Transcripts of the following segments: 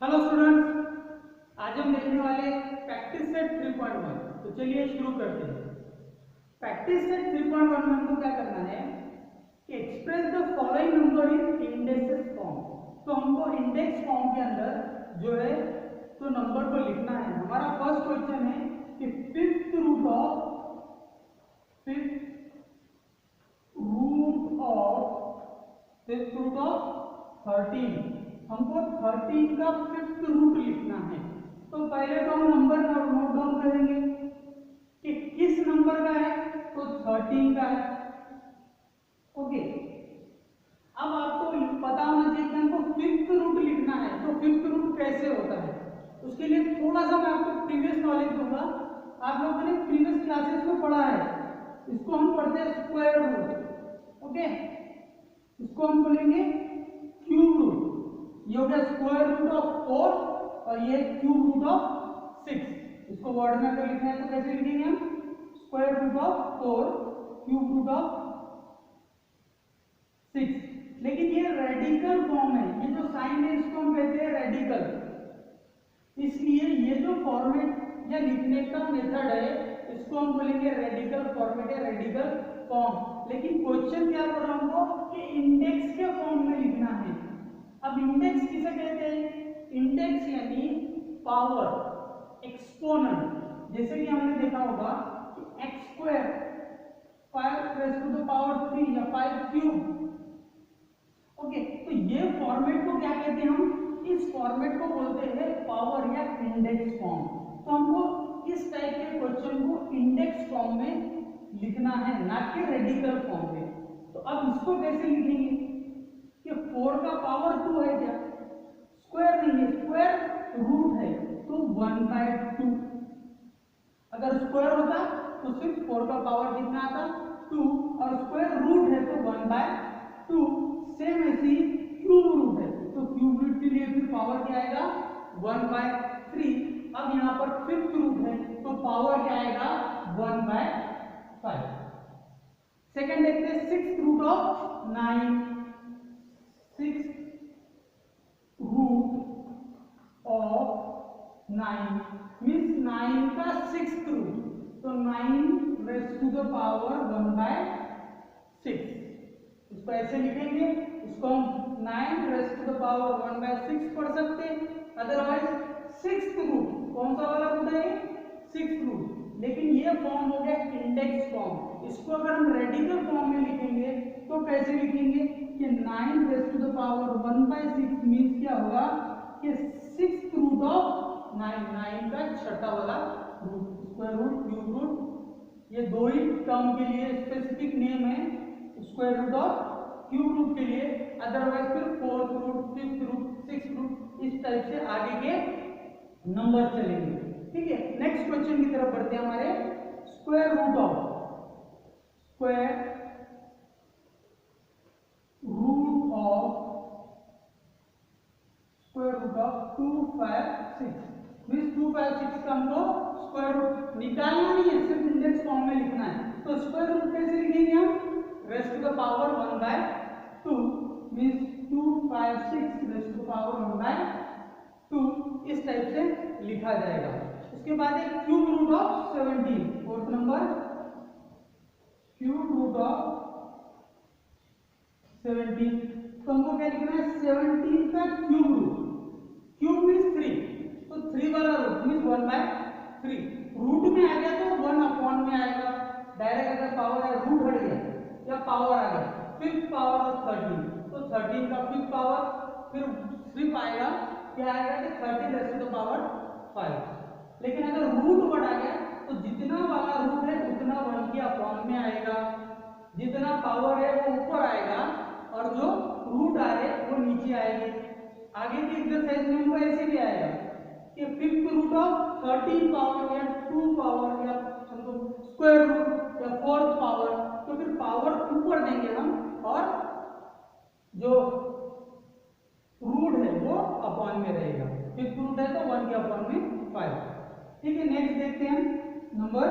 Hello students, आज हम देखने वाले प्रैक्टिस सेट 3.1। तो चलिए शुरू करते हैं। प्रैक्टिस सेट 3.1 में हमको क्या करना है कि express the following number in indexes form. तो हमको इंडेक्स फॉर्म के अंदर जो है तो नंबर को लिखना है। हमारा फर्स्ट क्वेश्चन है कि फिफ्थ रूट ऑफ 13, हमको 13 का फिफ्थ रूट लिखना है। तो पहले तो हम नंबर नोट डाउन करेंगे कि किस नंबर का है, तो 13 का है। ओके, अब आपको पता होना चाहिए कि हमको फिफ्थ रूट लिखना है। तो फिफ्थ रूट कैसे होता है, उसके लिए थोड़ा सा मैं आपको प्रीवियस नॉलेज दूंगा। आप लोगों ने प्रीवियस क्लासेस में पढ़ा है, इसको हम पढ़ते हैं स्क्वायर रूट। ओके, इसको हम बोलेंगे क्यूब रूट। ये हो गया स्क्वायर रूट ऑफ 4 और ये क्यूब रूट ऑफ 6। इसको वर्ड में अगर लिखना है तो कैसे लिखेंगे हम? Square root of 4 cube root of 6। लेकिन ये रेडिकल फॉर्म है, ये जो साइन है इसको हम कहते हैं रेडिकल। इसलिए ये जो फॉर्मेट या लिखने का मेथड है इसको हम बोलेंगे रेडिकल फॉर्मेट या रेडिकल फॉर्म। लेकिन क्वेश्चन क्या बोल रहा हमको कि इंडेक्स के फॉर्म में लिखना है। अब इंडेक्स किसे कहते हैं? इंडेक्स यानी पावर, एक्सपोनेंट। जैसे कि हमने देखा होगा कि x square 5 raise to the power 3 या 5 क्यूब। ओके, तो ये फॉर्मेट को क्या कहते हैं हम? इस फॉर्मेट को बोलते हैं पावर या इंडेक्स फॉर्म। तो हमको इस टाइप के क्वेश्चन को इंडेक्स फॉर्म में लिखना है, ना कि रेडिकल फॉर्म में। तो अब इसको कैसे लिखेंगे कि 4 का पावर 2 है क्या? स्क्वायर नहीं है, स्क्वायर रूट है, तो 1/2। अगर स्क्वायर होता तो सिर्फ 4 का पावर कितना आता? 2, और स्क्वायर रूट है तो 1/2। सेम ऐसी क्यूब रूट है, तो क्यूब रूट के लिए फिर पावर क्या आएगा? 1/3। अब यहाँ पर फिफ्थ रूट है तो पावर क्या आएगा? 1/5। सेकंड देखते हैं sixth root of 9। Sixth root of 9 means 9 का सिक्स्थ रूट, तो 9 रेज़ टू द पावर 1/6। इसको ऐसे लिखेंगे, इसको हम 9 रेज़ टू द पावर 1/6 पढ़ सकते हैं। अदरवाइज सिक्स्थ रूट, कौन सा वाला रूट है? Sixth root. लेकिन ये फॉर्म हो गया इंडेक्स फॉर्म। इसको अगर हम रेडिकल फॉर्म में लिखेंगे तो कैसे लिखेंगे कि 9 raise to the power 1/6 means क्या होगा कि सिक्स्थ रूट ऑफ 9 का छठा वाला root. Square root, cube root, ये दो ही टर्म के लिए स्पेसिफिक नेम है, स्क्वायर रूट और क्यूब रूट के लिए। अदरवाइज फिर fourth root, fifth root, sixth root, इस टाइप से आगे के नंबर चलेंगे। ठीक है, नेक्स्ट क्वेश्चन की तरफ बढ़ते हैं। हमारे स्क्वायर रूट ऑफ 256 मीन्स 256 का हमको स्क्वायर रूट निकालना नहीं है, सिर्फ इंडेक्स फॉर्म में लिखना है। तो स्क्वायर रूट कैसे लिखेंगे हम? Raise to the power 1/2 means 256 raise to the power 1/2, इस टाइप से लिखा जाएगा। उसके बाद एक cube root of 17, fourth number cube root of 17। तो हमको क्या लिखना है? 17 का क्यूब रूट। क्यूब मीन्स 3, तो 3 वाला रूट मीन्स 1/3। रूट में आ गया तो 1 अपॉन में आएगा डायरेक्ट। अगर पावर है, रूट हट गया या पावर आ गया, फिफ्थ पावर ऑफ 13, तो 13 का फिफ्थ पावर, फिर सिर्फ आएगा क्या आएगा कि 13 रेज़ टू द पावर 5। लेकिन अगर रूट वर्ड आ गया तो जितना वाला रूट है उतना 1 के अपॉन में आएगा, जितना पावर है वो ऊपर आएगा और जो रूट आ रहे वो नीचे आएंगे। आगे की एक्सरसाइज में हमको ऐसे भी आएगा कि फिफ्थ रूट ऑफ 13 पावर या 2 पावर या स्क्वायर रूट या फोर्थ पावर, तो फिर पावर ऊपर देंगे हम और जो रूट है वो अपॉन में रहेगा। फिफ्थ रूट है तो 1 के अपॉन में 5। ठीक है, नेक्स्ट देखते हैं number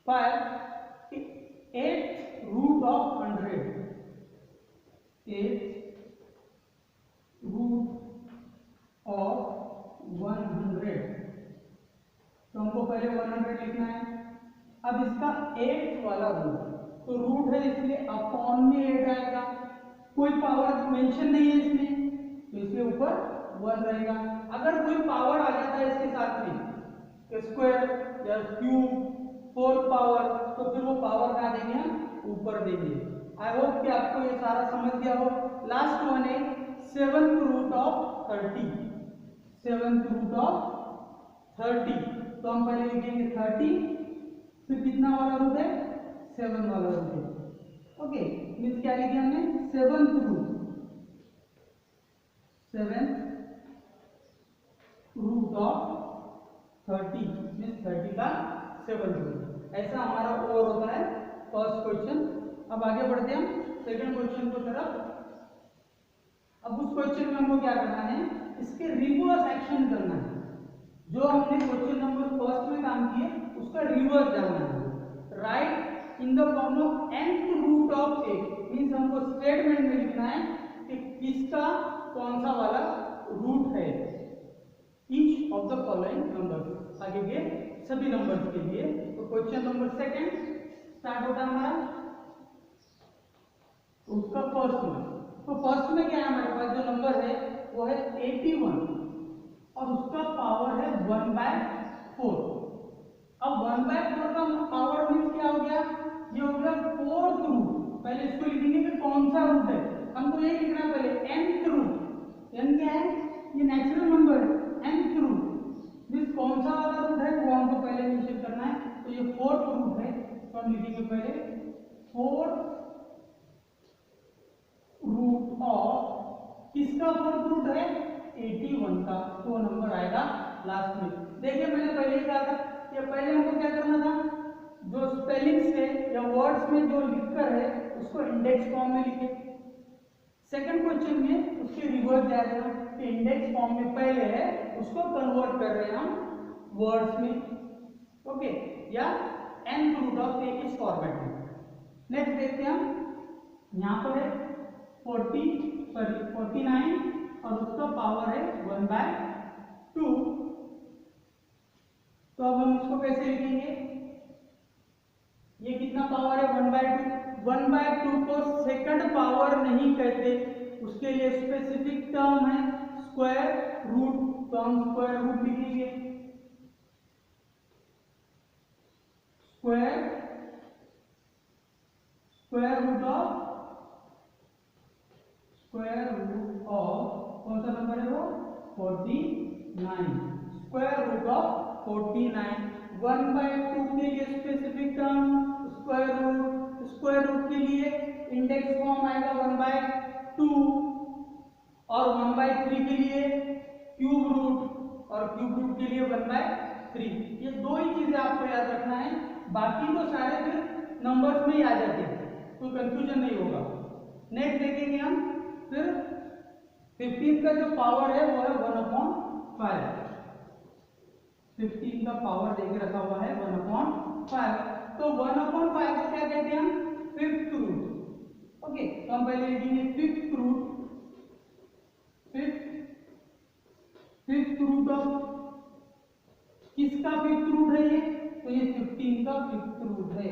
5, 8th root of 100। 8th root 100, तो हमको पहले 100 लिखना है। अब इसका 8 वाला रूट, तो रूट है इसलिए अपॉन में 8 आएगा, कोई पावर मेंशन नहीं है इसमें, तो इसके ऊपर 1 रहेगा। अगर कोई पावर आ जाता है इसके साथ में, स्क्वायर या क्यूब, 4 पावर, तो फिर वो पावर कहाँ देंगे हम, ऊपर देंगे। आई होप कि आपको ये सारा समझ गया हो। लास्ट वन है 7th root of 30, 7th root of 30, तो हम पहले लिखेंगे 30, फिर कितना वाला रूट है, 7 वाला रूट है। ओके, मीन्स क्या लिखे हमने, 7th root, 7th root of 30 means 30 का 7th रूट। ऐसा हमारा और होता है फर्स्ट क्वेश्चन। अब आगे बढ़ते हैं हम सेकंड क्वेश्चन की तरफ। अब उस क्वेश्चन में हमको क्या करना है, इसके रिवर्स एक्शन करना है। जो हमने क्वेश्चन नंबर फर्स्ट में काम किए उसका रिवर्स जानना है। Right in the form of nth root of a, means हमको स्टेटमेंट में लिखना है कि किसका कौन सा वाला रूट है, each of the following number, आगे के सभी नंबर्स के लिए। तो क्वेश्चन नंबर सेकंड स्टार्ट होता है हमारा, तो उसका फर्स्ट में, तो फर्स्ट में क्या है हमारे पास जो नंबर है वो है 81 और उसका पावर है 1/4। अब 1/4 का पावर मीन्स क्या हो गया, ये हो गया 4th रूट। पहले इसको लिखेंगे कि कौन सा रूट है, हमको ये लिखना है पहले nth रूट। n क्या है, ये नेचुरल नंबर है, nth रूट मीन्स कौन सा वाला रूट है वो हमको पहले मेंशन करना है। तो ये 4th रूट है, तो हम लिखेंगे पहले 4th रूट ऑफ, किसका 4th रूट है, 81 का, तो वो नंबर आएगा लास्ट में। देखिए मैंने पहले ही कहा था कि पहले हमको क्या करना था, जो स्पेलिंग्स है या वर्ड्स में जो लिखकर है उसको इंडेक्स फॉर्म में लिखे। सेकंड क्वेश्चन में उसके रिवर्स जा रहे हैं कि इंडेक्स फॉर्म में पहले है उसको कन्वर्ट कर रहे हैं हम वर्ड्स में। ओके, या nth रूट ऑफ a इस फॉर्मेट में। नेक्स्ट देखते हैं हम, यहाँ पर है 49 और उसका पावर है 1/2। तो अब हम इसको कैसे लिखेंगे, ये कितना पावर है 1/2। 1/2 को सेकंड पावर नहीं कहते, उसके लिए स्पेसिफिक टर्म है स्क्वायर रूट, तो हम स्क्वायर रूट लिखेंगे, स्क्वायर रूट ऑफ कौन सा नंबर है वो 49, स्क्वायर रूट ऑफ 49। 1/2 के लिए specific term square root, square root के लिए इंडेक्स फॉर्म आएगा 1/2 और 1/3 के लिए क्यूब रूट और क्यूब रूट के लिए 1/3। ये दो ही चीजें आपको याद रखना है, बाकी तो सारे फिर नंबर्स में ही आ जाते हैं, तो कंफ्यूजन नहीं होगा। नेक्स्ट देखेंगे हम, फिर 15 का जो पावर है वो है 1/5। 15 का पावर देके रखा हुआ है 1/5, तो 1/5 को क्या कहते हैं हम, 5th रूट। ओके, तो हम पहले लिखेंगे 5th root, 5th root of, किसका 5th रूट है ये, तो ये 15 का 5th रूट है।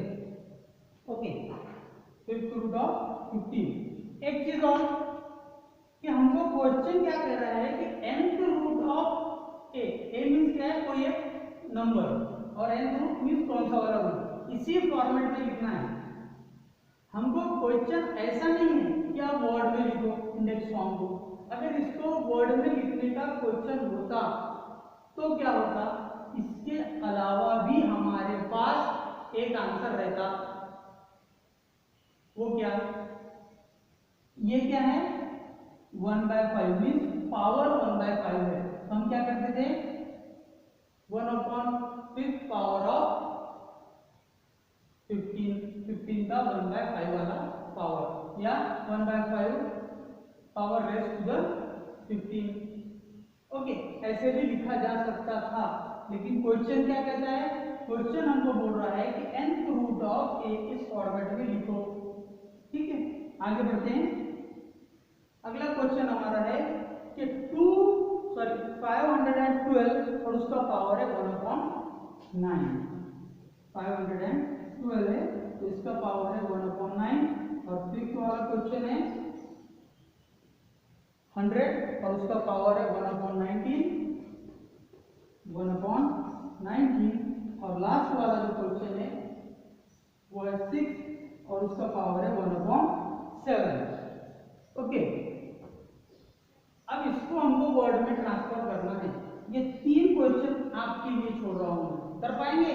Okay, 5th root of 15। एक चीज और कि हमको क्वेश्चन क्या कह रहा है कि nth root of a means क्या है, कोई एक नंबर, और nth रूट मींस कौन सा वाला रूट, इसी फॉर्मेट में लिखना है हमको। क्वेश्चन ऐसा नहीं है कि आप वर्ड में लिखो इंडेक्स फॉर्म को, अगर इसको वर्ड में लिखने का क्वेश्चन होता तो क्या होता, इसके अलावा भी हमारे पास एक आंसर रहता। वो क्या, ये क्या है 1/5 मीन्स पावर 1/5 है, तो हम क्या करते थे 1/5 पावर ऑफ 15 का 1/5 वाला पावर, या 1/5 power raise to the 15। Okay, ऐसे भी लिखा जा सकता था, लेकिन क्वेश्चन क्या कहता है, क्वेश्चन हमको बोल रहा है कि nth रूट ऑफ a इस फॉर्मेट में लिखो। ठीक है, आगे बढ़ते हैं। अगला क्वेश्चन हमारा है कि 512 और और उसका पावर है 1/9। 512 है तो इसका पावर है 1/9। और फिफ्थ वाला क्वेश्चन है 100 और उसका पावर है 1/19। 1/19 और लास्ट वाला जो क्वेश्चन है वो है 6 और उसका पावर है 1/7। ओके, अब इसको हमको वर्ड में ट्रांसफर करना है। ये 3 क्वेश्चन आपके लिए छोड़ रहा हूं, कर पाएंगे?